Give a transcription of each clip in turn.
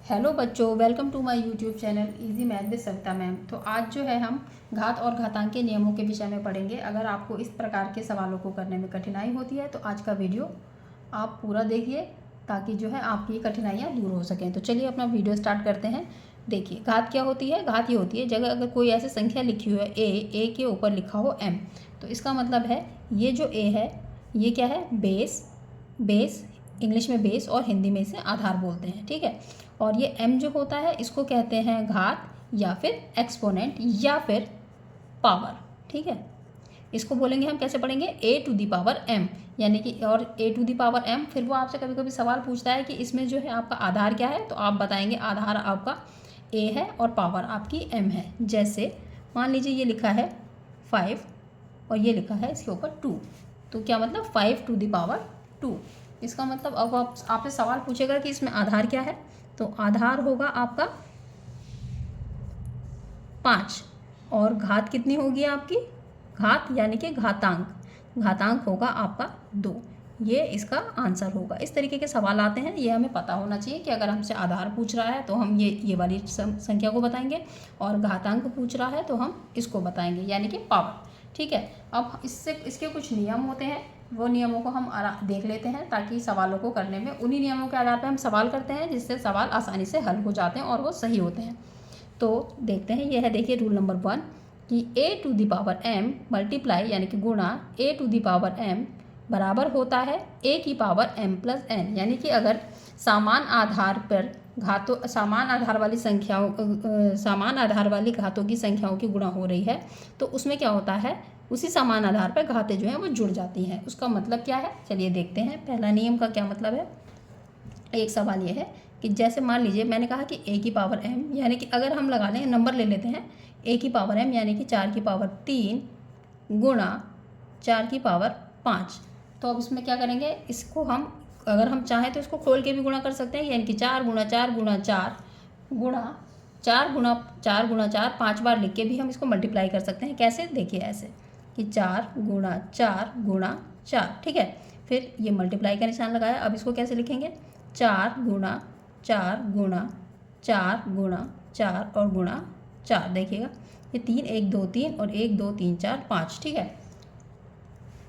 Hello बच्चों, welcome to my YouTube channel easy math with Savita ma'am. तो आज जो है हम घात और घातांक के नियमों के विषय में पढ़ेंगे। अगर आपको इस प्रकार के सवालों को करने में कठिनाई होती है तो आज का वीडियो आप पूरा देखिए ताकि जो है आपकी कठिनाइयाँ दूर हो सकें। तो चलिए अपना वीडियो स्टार्ट करते हैं। देखिए घात क्या होती है। घात ये होती है जगह अगर कोई ऐसी संख्या लिखी हुई है ए के ऊपर लिखा हो एम, तो इसका मतलब है ये जो ए है ये क्या है, बेस इंग्लिश में बेस और हिंदी में इसे आधार बोलते हैं, ठीक है। और ये m जो होता है इसको कहते हैं घात या फिर एक्सपोनेंट या फिर पावर, ठीक है। इसको बोलेंगे हम कैसे पढ़ेंगे, a to the power m, यानी कि और a to the power m। फिर वो आपसे कभी कभी सवाल पूछता है कि इसमें जो है आपका आधार क्या है, तो आप बताएंगे आधार आपका a है और पावर आपकी m है। जैसे मान लीजिए ये लिखा है 5 और ये लिखा है इसके ऊपर 2, तो क्या मतलब 5 टू दी पावर 2। इसका मतलब अब आपसे सवाल पूछेगा कि इसमें आधार क्या है, तो आधार होगा आपका 5 और घात कितनी होगी आपकी, घात यानी कि घातांक होगा आपका 2। ये इसका आंसर होगा। इस तरीके के सवाल आते हैं, ये हमें पता होना चाहिए कि अगर हमसे आधार पूछ रहा है तो हम ये वाली संख्या को बताएंगे और घातांक पूछ रहा है तो हम इसको बताएंगे यानी कि पावर, ठीक है। अब इसके कुछ नियम होते हैं, वो नियमों को हम देख लेते हैं ताकि सवालों को करने में उन्हीं नियमों के आधार पर हम सवाल करते हैं जिससे सवाल आसानी से हल हो जाते हैं और वो सही होते हैं। तो देखते हैं, यह है देखिए रूल नंबर 1 कि a to the power m multiply यानी कि गुणा a to the power m बराबर होता है a की पावर m प्लस n। यानी कि अगर समान आधार पर समान आधार वाली घातों की संख्याओं की गुणा हो रही है तो उसमें क्या होता है, उसी समान आधार पर घातें जो हैं वो जुड़ जाती हैं। उसका मतलब क्या है, चलिए देखते हैं। पहला नियम का क्या मतलब है। एक सवाल ये है कि जैसे मान लीजिए मैंने कहा कि a की पावर m, यानी कि अगर हम लगा लें नंबर ले लेते हैं a की पावर m यानी कि 4 की पावर 3 गुणा 4 की पावर 5। तो अब इसमें क्या करेंगे, इसको हम अगर हम चाहें तो इसको खोल के भी गुणा कर सकते हैं, यानी कि 4 गुणा 4 गुणा 4 गुणा 4 गुणा 4 गुणा 4 5 बार लिख के भी हम इसको मल्टीप्लाई कर सकते हैं। कैसे, देखिए ऐसे कि 4 गुणा 4 गुणा 4, ठीक है। फिर ये मल्टीप्लाई का निशान लगाया। अब इसको कैसे लिखेंगे, 4 गुणा 4 गुणा 4 गुणा 4 और गुणा 4। देखिएगा ये 3 1 2 3 और 1 2 3 4 5, ठीक है।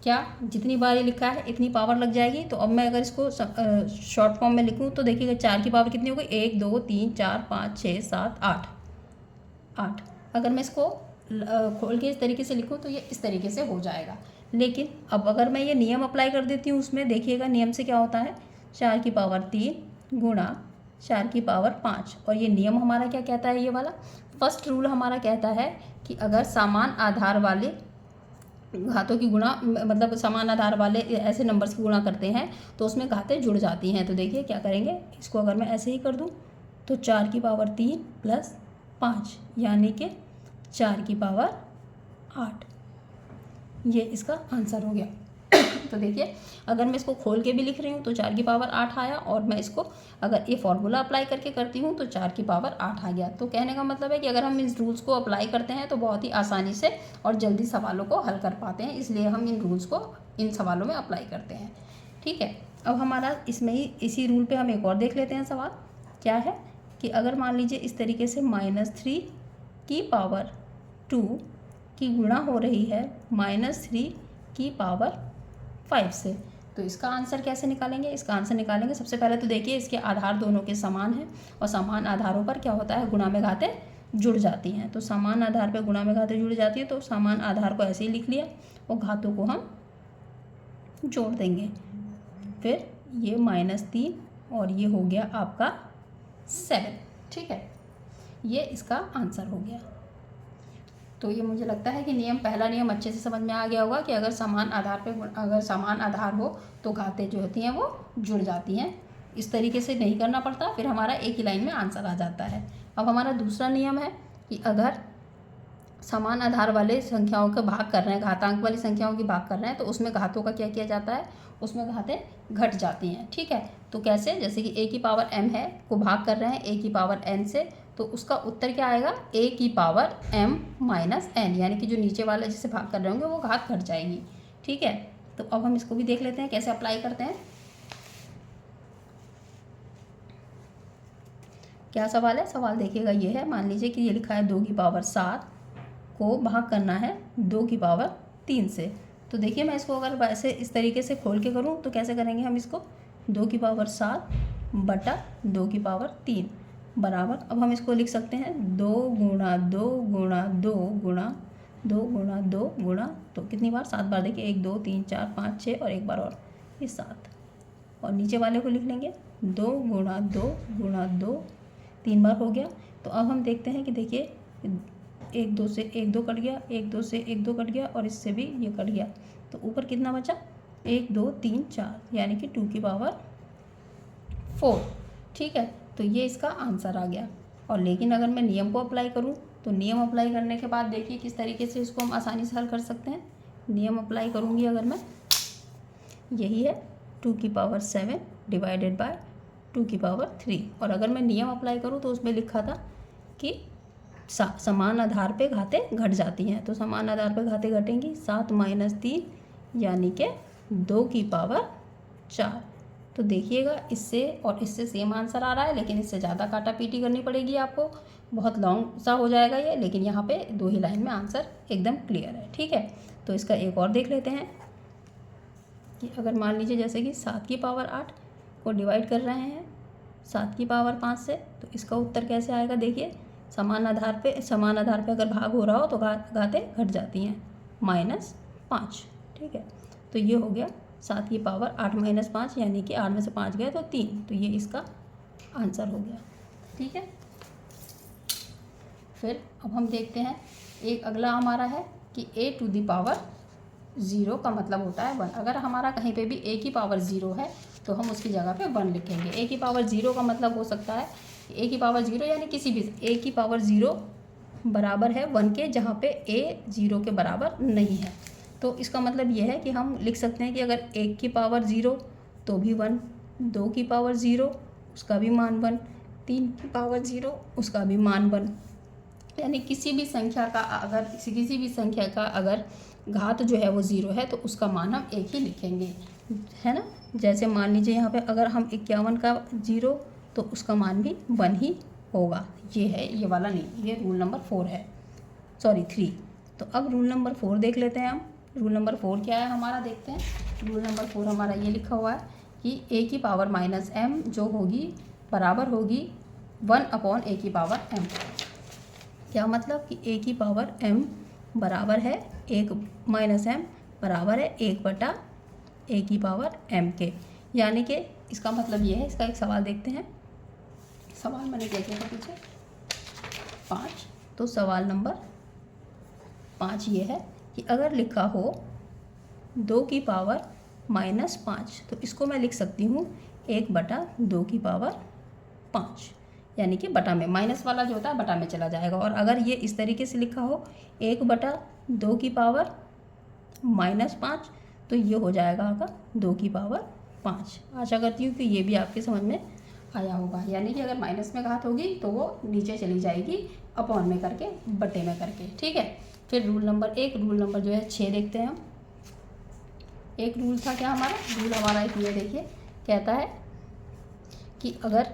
क्या जितनी बार ये लिखा है इतनी पावर लग जाएगी। तो अब मैं अगर इसको शॉर्ट फॉर्म में लिखूँ तो देखिएगा 4 की पावर कितनी हो गई, 1 2 3 4 5 6 7 8। अगर मैं इसको खोल के इस तरीके से लिखूँ तो ये इस तरीके से हो जाएगा। लेकिन अब अगर मैं ये नियम अप्लाई कर देती हूँ उसमें, देखिएगा नियम से क्या होता है, 4 की पावर 3 गुणा 4 की पावर 5। और ये नियम हमारा क्या कहता है, ये वाला फर्स्ट रूल हमारा कहता है कि अगर समान आधार वाले घातों की गुणा मतलब समान आधार वाले ऐसे नंबर्स की गुणा करते हैं तो उसमें घातें जुड़ जाती हैं। तो देखिए क्या करेंगे, इसको अगर मैं ऐसे ही कर दूं तो 4 की पावर 3 प्लस 5 यानी कि 4 की पावर 8, ये इसका आंसर हो गया। तो देखिए अगर मैं इसको खोल के भी लिख रही हूँ तो 4 की पावर 8 आया, और मैं इसको अगर ये फॉर्मूला अप्लाई करके करती हूँ तो 4 की पावर 8 आ गया। तो कहने का मतलब है कि अगर हम इन रूल्स को अप्लाई करते हैं तो बहुत ही आसानी से और जल्दी सवालों को हल कर पाते हैं, इसलिए हम इन रूल्स को इन सवालों में अप्लाई करते हैं, ठीक है। अब हमारा इसमें ही इसी रूल पर हम एक और देख लेते हैं सवाल। क्या है कि अगर मान लीजिए इस तरीके से -3 की पावर 2 की गुणा हो रही है -3 की पावर 5 से, तो इसका आंसर कैसे निकालेंगे। इसका आंसर निकालेंगे सबसे पहले तो देखिए इसके आधार दोनों के समान हैं और समान आधारों पर क्या होता है, गुणा में घातें जुड़ जाती हैं। तो समान आधार पर गुणा में घातें जुड़ जाती हैं तो समान आधार को ऐसे ही लिख लिया और घातों को हम जोड़ देंगे। फिर ये -3 और ये हो गया आपका 7, ठीक है। ये इसका आंसर हो गया। तो ये मुझे लगता है कि पहला नियम अच्छे से समझ में आ गया होगा कि अगर समान आधार हो तो घातें जो होती हैं वो जुड़ जाती हैं। इस तरीके से नहीं करना पड़ता, फिर हमारा एक ही लाइन में आंसर आ जाता है। अब हमारा दूसरा नियम है कि अगर समान आधार वाले संख्याओं का भाग कर रहे हैं, घातांक वाली संख्याओं की भाग कर रहे हैं तो उसमें घातों का क्या किया जाता है, उसमें घातें घट जाती हैं, ठीक है। तो कैसे, जैसे कि a की पावर m है को भाग कर रहे हैं a की पावर n से, तो उसका उत्तर क्या आएगा, a की पावर m माइनस n, यानी कि जो नीचे वाला जिससे भाग कर रहे होंगे वो घात घट जाएगी, ठीक है। तो अब हम इसको भी देख लेते हैं कैसे अप्लाई करते हैं। क्या सवाल है? सवाल देखिएगा ये है, मान लीजिए कि ये लिखा है 2 की पावर 7 को भाग करना है 2 की पावर 3 से। तो देखिए मैं इसको अगर वैसे इस तरीके से खोल के करूँ तो कैसे करेंगे हम इसको, 2 की पावर 7 बटा 2 की पावर 3 बराबर, अब हम इसको लिख सकते हैं 2 गुणा 2 गुणा 2 गुणा 2 गुणा 2 गुणा, तो कितनी बार? 7 बार। देखिए 1 2 3 4 5 6 और एक बार और, ये 7। और नीचे वाले को लिख लेंगे 2 गुणा 2 गुणा 2, 3 बार हो गया। तो अब हम देखते हैं कि देखिए 1 2 से 1 2 कट गया, 1 2 से 1 2 कट गया और इससे भी ये कट गया, तो ऊपर कितना बचा? 1 2 3 4, यानी कि 2 की पावर 4। ठीक है, तो ये इसका आंसर आ गया। और लेकिन अगर मैं नियम को अप्लाई करूँ तो नियम अप्लाई करने के बाद देखिए किस तरीके से इसको हम आसानी से हल कर सकते हैं। नियम अप्लाई करूँगी अगर मैं, यही है 2 की पावर 7 डिवाइडेड बाय 2 की पावर 3। और अगर मैं नियम अप्लाई करूँ तो उसमें लिखा था कि समान आधार पे घातें घट जाती हैं, तो समान आधार पे घातें घटेंगी। 7 माइनस 3 यानी कि 2 की पावर 4। तो देखिएगा इससे और इससे सेम आंसर आ रहा है, लेकिन इससे ज़्यादा काटा पीटी करनी पड़ेगी आपको, बहुत लॉन्ग सा हो जाएगा ये, लेकिन यहाँ पे 2 ही लाइन में आंसर एकदम क्लियर है। ठीक है, तो इसका एक और देख लेते हैं कि अगर मान लीजिए जैसे कि 7 की पावर 8 को डिवाइड कर रहे हैं 7 की पावर 5 से, तो इसका उत्तर कैसे आएगा? देखिए समान आधार पे अगर भाग हो रहा हो तो घातें घट जाती हैं, -5। ठीक है, तो ये हो गया 7 की पावर 8 माइनस 5, यानी कि 8 में से 5 गया तो 3, तो ये इसका आंसर हो गया। ठीक है, फिर अब हम देखते हैं एक अगला हमारा है कि a टू दी पावर 0 का मतलब होता है 1। अगर हमारा कहीं पे भी a की पावर 0 है तो हम उसकी जगह पे 1 लिखेंगे। a की पावर 0 का मतलब हो सकता है a की पावर 0 यानी किसी भी a की पावर 0 बराबर है 1 के, जहाँ पे a 0 के बराबर नहीं है। तो इसका मतलब ये है कि हम लिख सकते हैं कि अगर 1 की पावर 0 तो भी 1, 2 की पावर 0 उसका भी मान 1, 3 की पावर 0 उसका भी मान 1, यानी किसी भी संख्या का अगर घात जो है वो 0 है तो उसका मान हम 1 ही लिखेंगे, है ना। जैसे मान लीजिए यहाँ पे अगर हम 51 का 0 तो उसका मान भी 1 ही होगा। ये है, ये वाला नहीं, ये रूल नंबर 4 है, सॉरी 3। तो अब रूल नंबर 4 देख लेते हैं हम। रूल नंबर 4 क्या है हमारा, देखते हैं। रूल नंबर 4 हमारा ये लिखा हुआ है कि a की पावर -m जो होगी बराबर होगी 1/a की पावर m। क्या मतलब कि a की पावर m बराबर है 1 -m बराबर है 1/a की पावर m के, यानी कि इसका मतलब ये है। इसका एक सवाल देखते हैं। सवाल मैंने क्या किया था पीछे 5, तो सवाल नंबर 5 ये है कि अगर लिखा हो 2 की पावर -5 तो इसको मैं लिख सकती हूँ 1/2 की पावर 5, यानी कि बटा में माइनस वाला जो होता है बटा में चला जाएगा। और अगर ये इस तरीके से लिखा हो 1/2 की पावर -5 तो ये हो जाएगा आपका 2 की पावर 5। आशा करती हूँ कि ये भी आपके समझ में आया होगा, यानी कि अगर माइनस में घात होगी तो वो नीचे चली जाएगी अपॉन में करके, बटे में करके। ठीक है, फिर रूल नंबर 1, रूल नंबर जो है 6 देखते हैं हम। एक रूल था क्या हमारा, रूल हमारा एक ये देखिए कहता है कि अगर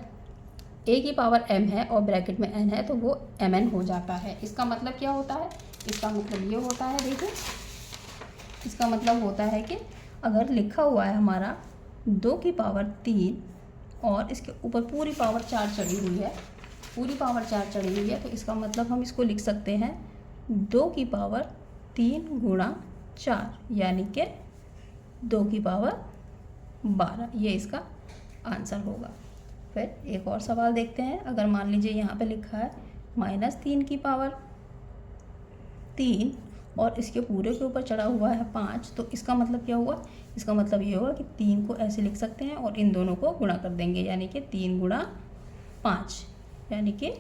a की पावर m है और ब्रैकेट में n है तो वो mn हो जाता है। इसका मतलब क्या होता है, इसका मतलब ये होता है, देखिए इसका मतलब होता है कि अगर लिखा हुआ है हमारा 2 की पावर 3 और इसके ऊपर पूरी पावर 4 चढ़ी हुई है, तो इसका मतलब हम इसको लिख सकते हैं 2 की पावर 3 गुणा 4, यानी कि 2 की पावर 12, ये इसका आंसर होगा। फिर एक और सवाल देखते हैं। अगर मान लीजिए यहाँ पे लिखा है -3 की पावर 3 और इसके पूरे के ऊपर चढ़ा हुआ है 5, तो इसका मतलब क्या हुआ, इसका मतलब ये होगा कि 3 को ऐसे लिख सकते हैं और इन दोनों को गुणा कर देंगे, यानी कि 3 गुणा 5, यानी कि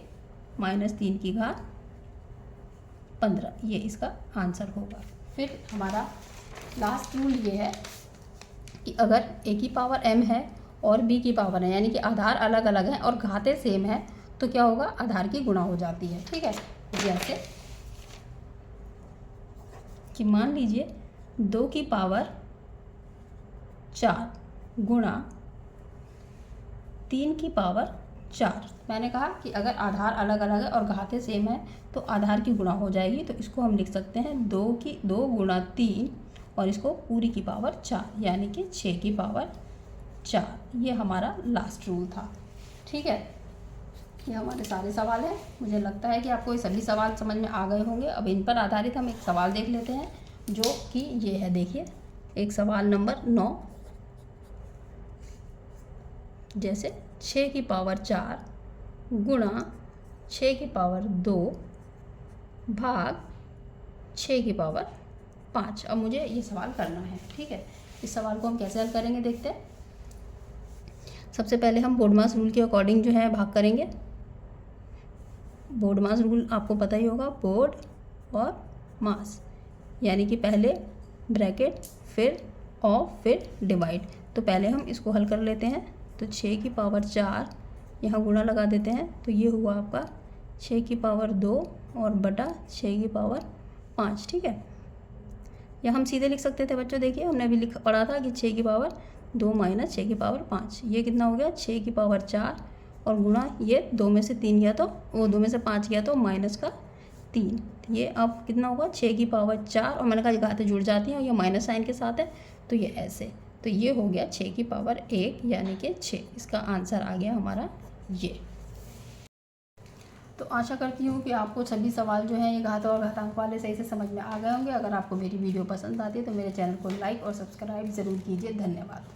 -3 की घात 15, ये इसका आंसर होगा। फिर हमारा लास्ट रूल ये है कि अगर a की पावर m है और b की पावर है, यानी कि आधार अलग अलग हैं और घातें सेम है, तो क्या होगा, आधार की गुणा हो जाती है। ठीक है, जैसे कि मान लीजिए 2 की पावर 4 गुणा 3 की पावर 4। मैंने कहा कि अगर आधार अलग अलग है और घातें सेम है तो आधार की गुणा हो जाएगी, तो इसको हम लिख सकते हैं 2 गुणा 3 और इसको पूरी की पावर 4 यानी कि 6 की पावर 4। ये हमारा लास्ट रूल था। ठीक है, ये हमारे सारे सवाल हैं। मुझे लगता है कि आपको ये सभी सवाल समझ में आ गए होंगे। अब इन पर आधारित हम एक सवाल देख लेते हैं जो कि ये है। देखिए, एक सवाल नंबर 9, जैसे 6 की पावर 4 गुणा 6 की पावर 2 भाग 6 की पावर 5। अब मुझे ये सवाल करना है। ठीक है, इस सवाल को हम कैसे हल करेंगे देखते हैं। सबसे पहले हम बोडमास रूल के अकॉर्डिंग जो है भाग करेंगे। बोडमास रूल आपको पता ही होगा, बोर्ड और मास, यानी कि पहले ब्रैकेट फिर ऑफ फिर डिवाइड। तो पहले हम इसको हल कर लेते हैं। तो 6 की पावर 4 यहाँ गुणा लगा देते हैं, तो ये हुआ आपका 6 की पावर 2 और बटा 6 की पावर 5। ठीक है, या हम सीधे लिख सकते थे बच्चों। देखिए, हमने अभी पढ़ा था कि 6 की पावर 2 माइनस 6 की पावर 5, ये कितना हो गया 6 की पावर 4 और गुणा ये 2 में से 3 गया तो वो 2 में से 5 गया तो माइनस का 3। ये अब कितना होगा 6 की पावर 4 और मैंने कहा घातें जुड़ जाती हैं और ये माइनस साइन के साथ है तो ये ऐसे। तो ये हो गया 6 की पावर 1 यानी कि 6। इसका आंसर आ गया हमारा ये। तो आशा करती हूँ कि आपको सभी सवाल जो हैं ये घात और घातांक वाले सही से समझ में आ गए होंगे। अगर आपको मेरी वीडियो पसंद आती है तो मेरे चैनल को लाइक और सब्सक्राइब ज़रूर कीजिए। धन्यवाद।